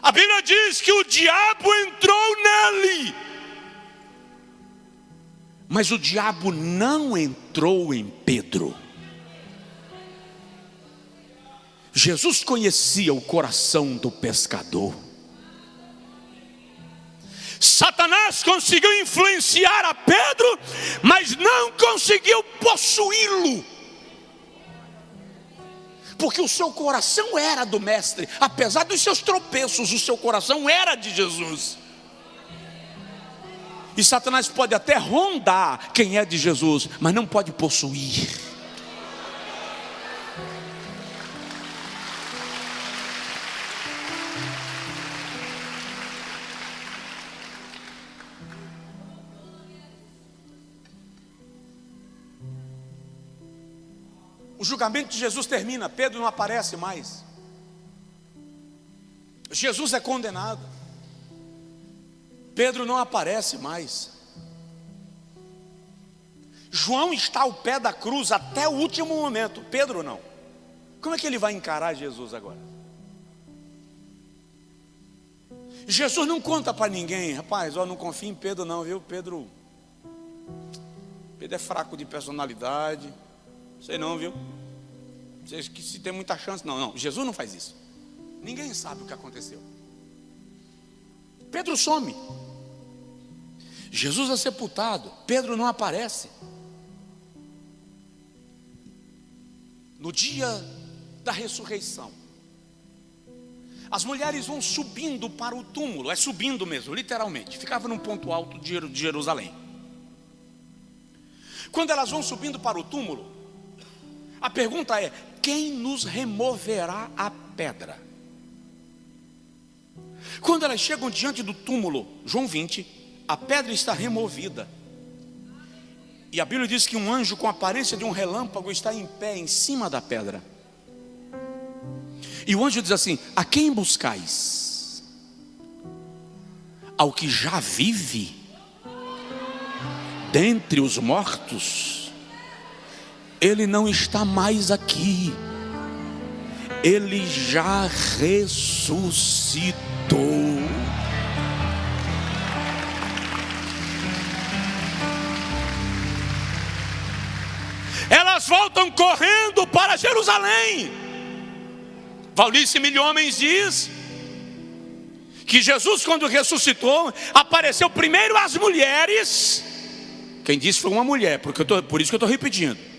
a Bíblia diz que o diabo entrou nele, mas o diabo não entrou em Pedro. Jesus conhecia o coração do pescador. Satanás conseguiu influenciar a Pedro, mas não conseguiu possuí-lo, porque o seu coração era do mestre. Apesar dos seus tropeços, o seu coração era de Jesus. E Satanás pode até rondar quem é de Jesus, mas não pode possuir. O julgamento de Jesus termina, Pedro não aparece mais. Jesus é condenado. Pedro não aparece mais. João está ao pé da cruz até o último momento, Pedro não. Como é que ele vai encarar Jesus agora? Jesus não conta para ninguém: rapaz, ó, não confia em Pedro não, viu? Pedro é fraco de personalidade. Sei não, viu? Sei que se tem muita chance. Não, Jesus não faz isso. Ninguém sabe o que aconteceu. Pedro some. Jesus é sepultado, Pedro não aparece. No dia da ressurreição, as mulheres vão subindo para o túmulo. É subindo mesmo, literalmente. Ficava num ponto alto de Jerusalém. Quando elas vão subindo para o túmulo, a pergunta é: quem nos removerá a pedra? Quando elas chegam diante do túmulo, João 20, a pedra está removida. E a Bíblia diz que um anjo com a aparência de um relâmpago está em pé em cima da pedra. E o anjo diz assim: a quem buscais? Ao que já vive dentre os mortos? Ele não está mais aqui, ele já ressuscitou. voltam correndo para Jerusalém. Valnice Milhomens diz que Jesus, quando ressuscitou, apareceu primeiro às mulheres. Quem disse foi uma mulher, por isso que eu estou repetindo.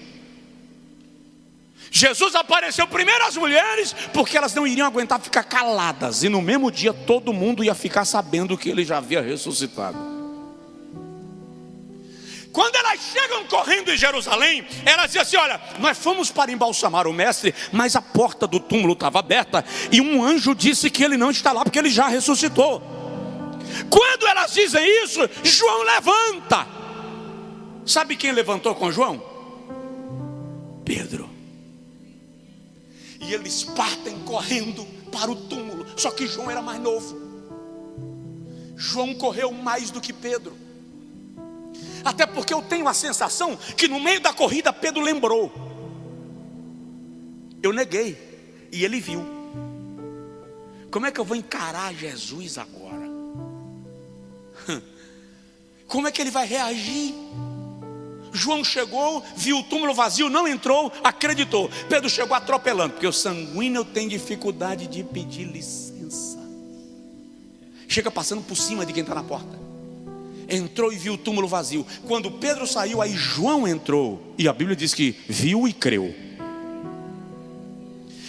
Jesus apareceu primeiro às mulheres, porque elas não iriam aguentar ficar caladas. E no mesmo dia todo mundo ia ficar sabendo que ele já havia ressuscitado. Quando elas chegam correndo em Jerusalém, elas dizem assim: olha, nós fomos para embalsamar o mestre, mas a porta do túmulo estava aberta, e um anjo disse que ele não está lá, porque ele já ressuscitou. Quando elas dizem isso, João levanta. Sabe quem levantou com João? Pedro. E eles partem correndo para o túmulo. Só que João era mais novo. João correu mais do que Pedro. Até porque eu tenho a sensação que no meio da corrida Pedro lembrou: eu neguei e ele viu. Como é que eu vou encarar Jesus agora? Como é que ele vai reagir? João chegou, viu o túmulo vazio, não entrou, acreditou. Pedro chegou atropelando, porque o sanguíneo tem dificuldade de pedir licença. Chega passando por cima de quem está na porta. Entrou e viu o túmulo vazio. Quando Pedro saiu, aí João entrou. E a Bíblia diz que viu e creu.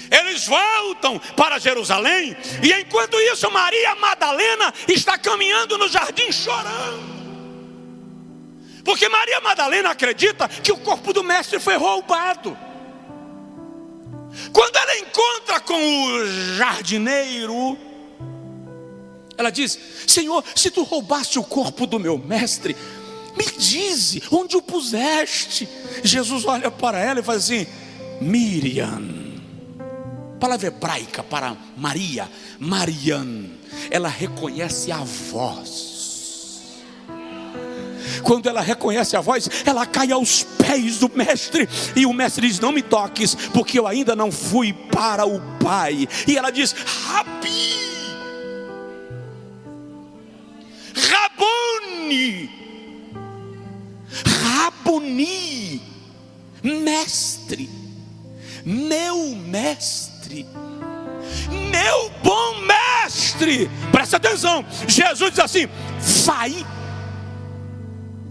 Eles voltam para Jerusalém. E enquanto isso, Maria Madalena está caminhando no jardim chorando. Porque Maria Madalena acredita que o corpo do mestre foi roubado. Quando ela encontra com o jardineiro, ela diz: Senhor, se tu roubaste o corpo do meu mestre, me dize onde o puseste. Jesus olha para ela e faz assim: Miriam. Palavra hebraica para Maria, Marian. Ela reconhece a voz. Quando ela reconhece a voz, ela cai aos pés do mestre. E o mestre diz: não me toques, porque eu ainda não fui para o Pai. E ela diz: Rabi, Raboni, Raboni, mestre, meu mestre, meu bom mestre. Presta atenção, Jesus diz assim: vai.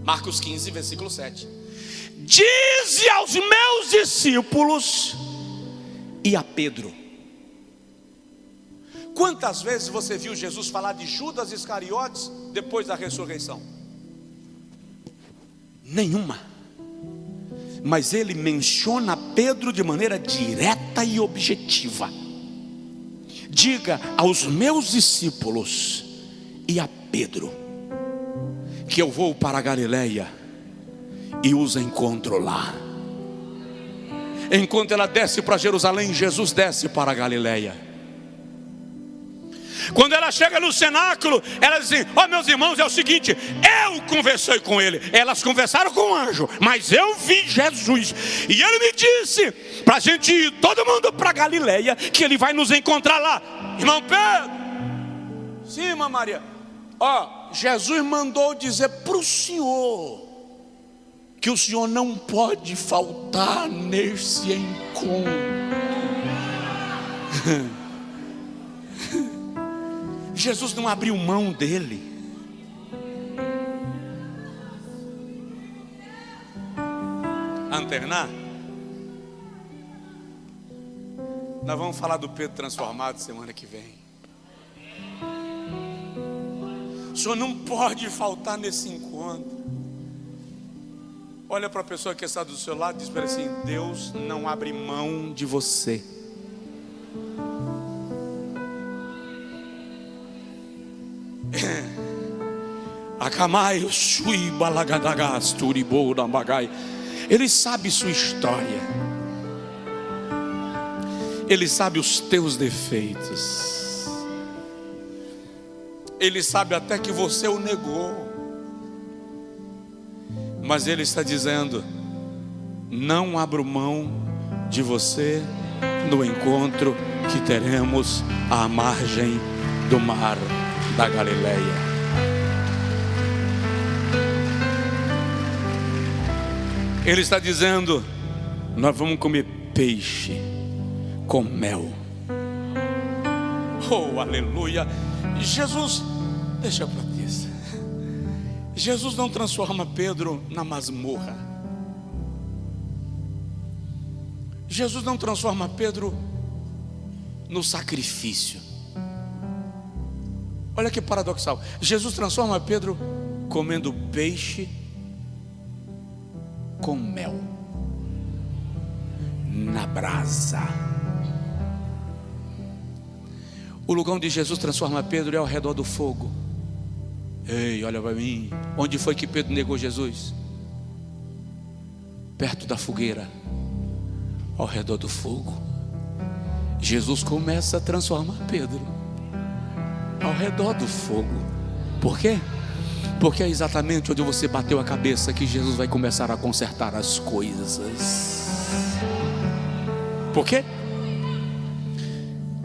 Marcos 15, versículo 7. Dize aos meus discípulos e a Pedro. Quantas vezes você viu Jesus falar de Judas Iscariotes depois da ressurreição? Nenhuma. Mas ele menciona Pedro de maneira direta e objetiva. Diga aos meus discípulos e a Pedro que eu vou para a Galileia e os encontro lá. Enquanto ela desce para Jerusalém, Jesus desce para a Galileia. Quando ela chega no cenáculo, ela diz assim: ó, meus irmãos, é o seguinte, eu conversei com ele. Elas conversaram com o anjo, mas eu vi Jesus. E ele me disse para a gente ir todo mundo para a Galileia, que ele vai nos encontrar lá. Irmão Pedro, sim, irmã Maria. Ó, Jesus mandou dizer para o senhor que o senhor não pode faltar nesse encontro. Jesus não abriu mão dele. Anternar? Nós vamos falar do Pedro transformado semana que vem. O senhor não pode faltar nesse encontro. Olha para a pessoa que está do seu lado e diz para ele assim: Deus não abre mão de você. Ele sabe sua história. Ele sabe os teus defeitos. Ele sabe até que você o negou. Mas Ele está dizendo: não abro mão de você no encontro que teremos à margem do mar da Galileia. Ele está dizendo: nós vamos comer peixe com mel. Oh, aleluia. Jesus, deixa para isso. Jesus não transforma Pedro na masmorra. Jesus não transforma Pedro no sacrifício. Olha que paradoxal. Jesus transforma Pedro comendo peixe com mel na brasa. O lugar onde Jesus transforma Pedro é ao redor do fogo. Ei, olha para mim. Onde foi que Pedro negou Jesus? Perto da fogueira, ao redor do fogo. Jesus começa a transformar Pedro ao redor do fogo. Por quê? Porque é exatamente onde você bateu a cabeça que Jesus vai começar a consertar as coisas. Por quê?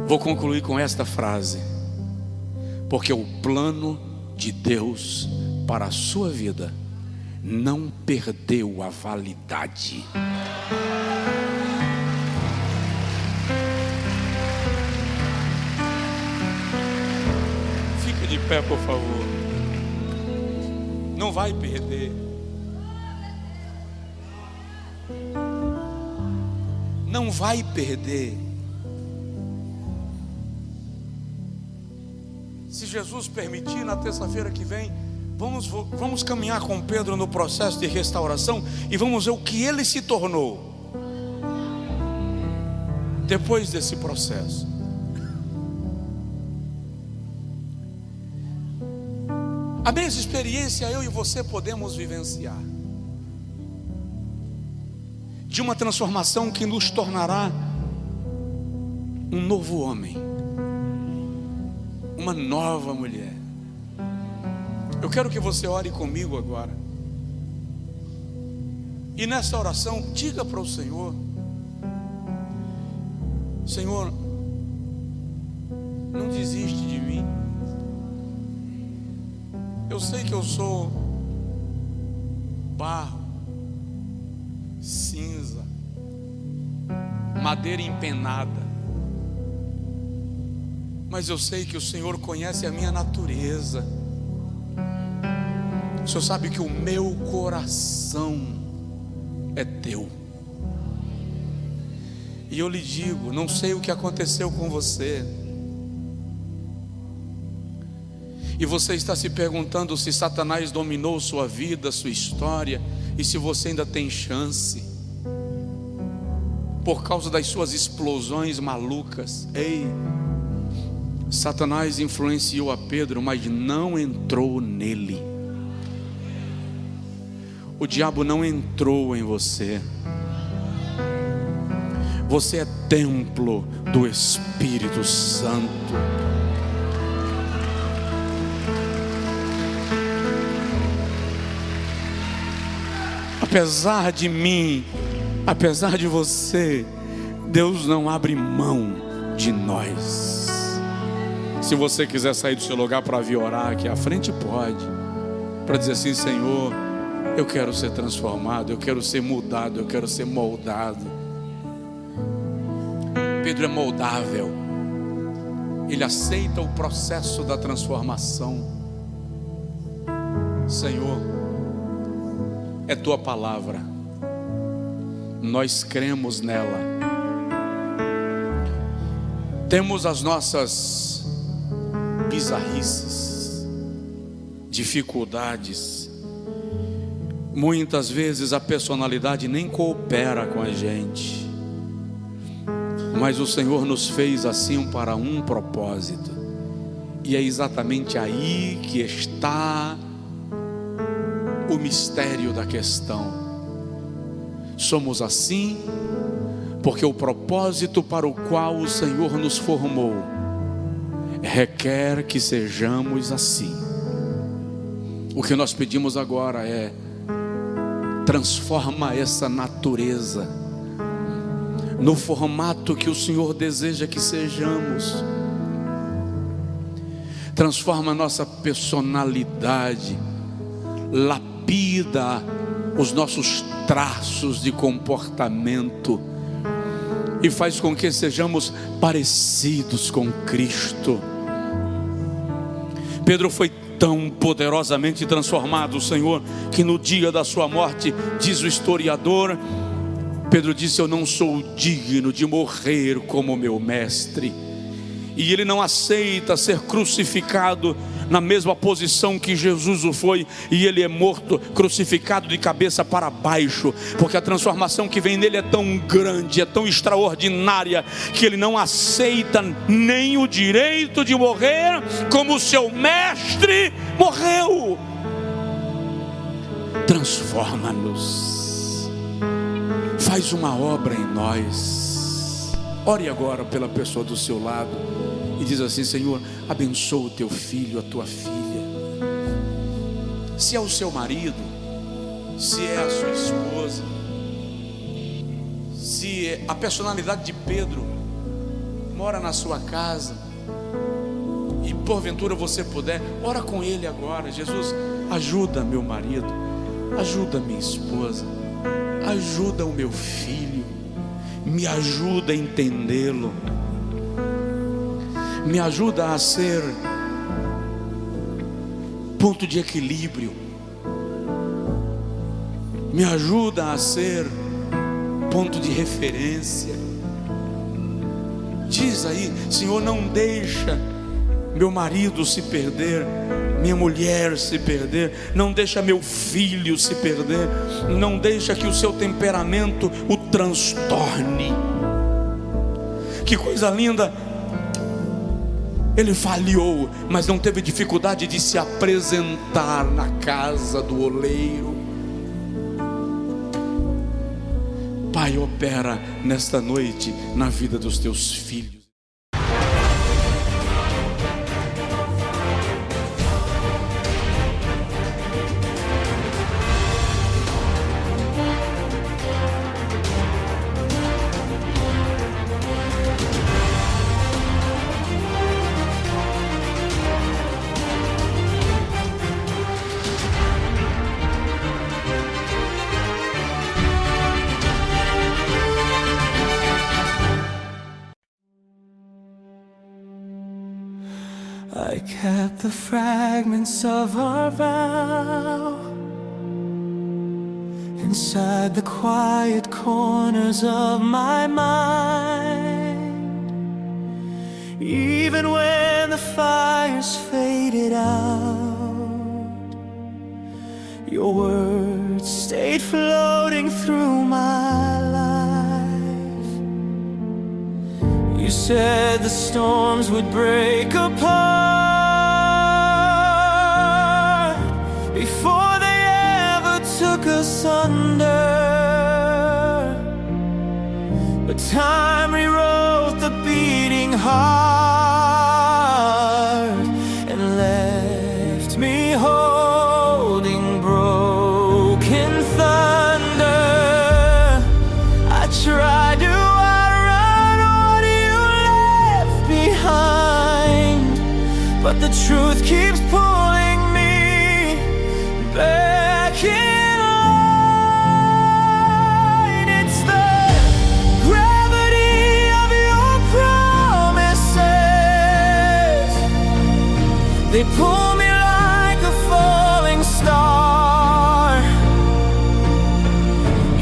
Vou concluir com esta frase. Porque o plano de Deus para a sua vida não perdeu a validade. Fica de pé, por favor. Não vai perder. Não vai perder. Se Jesus permitir, na terça-feira que vem, vamos caminhar com Pedro no processo de restauração e vamos ver o que ele se tornou depois desse processo. A mesma experiência eu e você podemos vivenciar, de uma transformação que nos tornará um novo homem, uma nova mulher. Eu quero que você ore comigo agora. E nessa oração, diga para o Senhor: Senhor, não desiste de mim. Eu sei que eu sou barro, cinza, madeira empenada, mas eu sei que o Senhor conhece a minha natureza. O Senhor sabe que o meu coração é teu. E eu lhe digo, não sei o que aconteceu com você, e você está se perguntando se Satanás dominou sua vida, sua história, e se você ainda tem chance, por causa das suas explosões malucas. Ei, Satanás influenciou a Pedro, mas não entrou nele. O diabo não entrou em você. Você é templo do Espírito Santo. Apesar de mim, apesar de você, Deus não abre mão de nós. Se você quiser sair do seu lugar para vir orar aqui à frente, pode, para dizer assim: Senhor, eu quero ser transformado, eu quero ser mudado, eu quero ser moldado. Pedro é moldável, ele aceita o processo da transformação. Senhor, é tua palavra, nós cremos nela. Temos as nossas bizarrices, dificuldades. Muitas vezes a personalidade nem coopera com a gente, mas o Senhor nos fez assim para um propósito, e é exatamente aí que está o mistério da questão. Somos assim porque o propósito para o qual o Senhor nos formou requer que sejamos assim. O que nós pedimos agora é: transforma essa natureza no formato que o Senhor deseja que sejamos. Transforma a nossa personalidade, lapida os nossos traços de comportamento e faz com que sejamos parecidos com Cristo. Pedro foi tão poderosamente transformado, Senhor, que no dia da sua morte, diz o historiador, Pedro disse: eu não sou digno de morrer como meu mestre. E ele não aceita ser crucificado na mesma posição que Jesus o foi, e ele é morto, crucificado de cabeça para baixo, porque a transformação que vem nele é tão grande, é tão extraordinária, que ele não aceita nem o direito de morrer como o seu mestre morreu. Transforma-nos, faz uma obra em nós. Ore agora pela pessoa do seu lado e diz assim: Senhor, abençoa o teu filho, a tua filha. Se é o seu marido, se é a sua esposa, se a personalidade de Pedro mora na sua casa e porventura você puder, ora com ele agora. Jesus, ajuda meu marido, ajuda minha esposa, ajuda o meu filho, me ajuda a entendê-lo, me ajuda a ser ponto de equilíbrio, me ajuda a ser ponto de referência. Diz aí: Senhor, não deixa meu marido se perder, minha mulher se perder, não deixa meu filho se perder, não deixa que o seu temperamento o transtorne. Que coisa linda, ele falhou, mas não teve dificuldade de se apresentar na casa do oleiro. Pai, opera nesta noite na vida dos teus filhos. I kept the fragments of our vow inside the quiet corners of my mind. Even when the fires faded out, your words stayed floating through my life. You said the storms would break apart before they ever took us under. But time rewrote the beating heart and left me holding broken thunder. I tried to outrun what you left behind, but the truth keeps pulling me back in line. It's the gravity of your promises. They pull me like a falling star.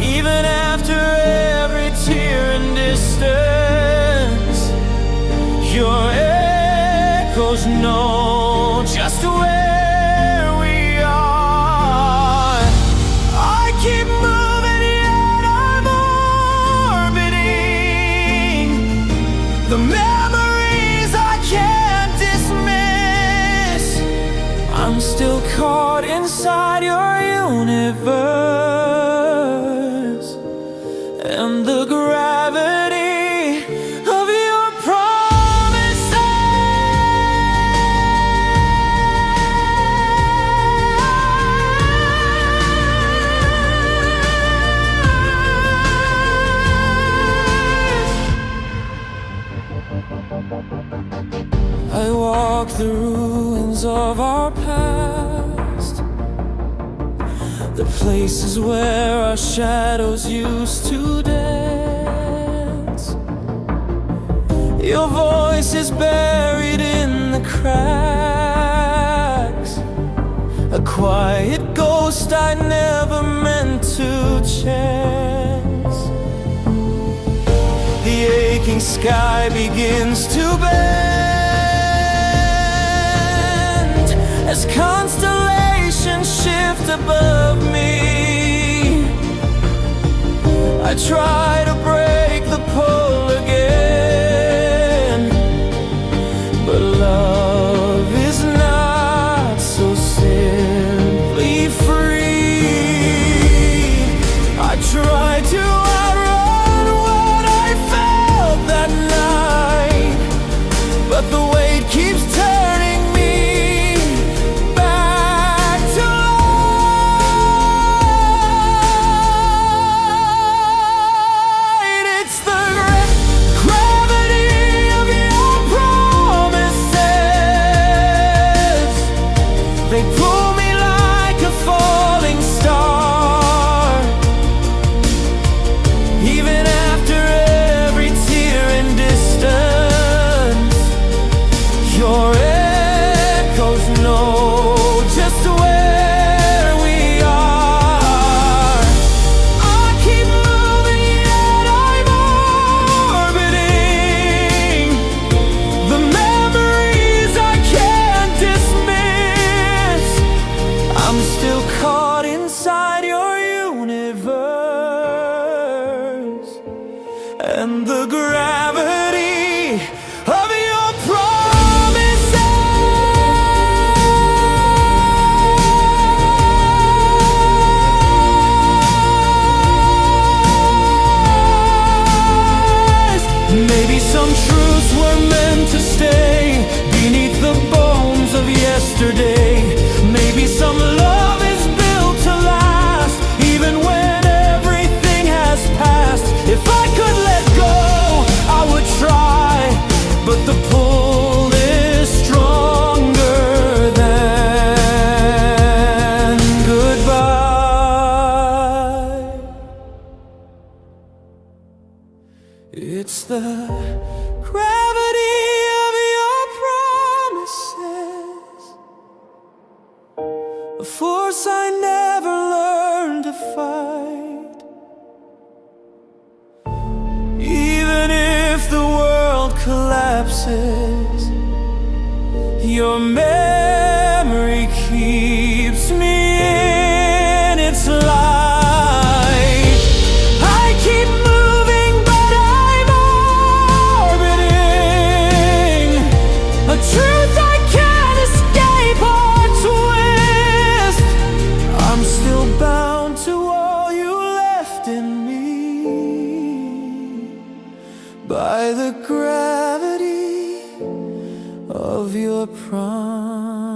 Even after every tear and distance, your echoes know just where we are. I keep moving yet I'm orbiting the memories I can't dismiss. I'm still caught inside your universe and the gravity of your promises. I walk the ruins of our past, the places where our shadows used to dance. Your voice is buried in the cracks, a quiet ghost I never meant to chance. The aching sky begins to bend as constellations shift above me. I try to break the pull again, but love is not so simply free. I try to outrun what I felt that night, but the weight keeps turning me back to light. It's the gravity of your promises. They pull me like a falling star, even after every tear and distance. Your echoes know just where we are. I keep moving yet I'm orbiting the memories I can't dismiss. I'm still caught inside your universe and the gravity of your promises. Maybe some truths were meant to stay beneath the bones of yesterday. Maybe some love is built to last, even when everything has passed. If I could let go, I would try, but the pull is stronger than goodbye. It's the gravity of your promises, a force I never learned to fight. Even if the world collapses, your memory keeps me in its light. I keep moving, but I'm orbiting a truth I can't escape or twist. I'm still bound to all you left in me by the gravity of your promises.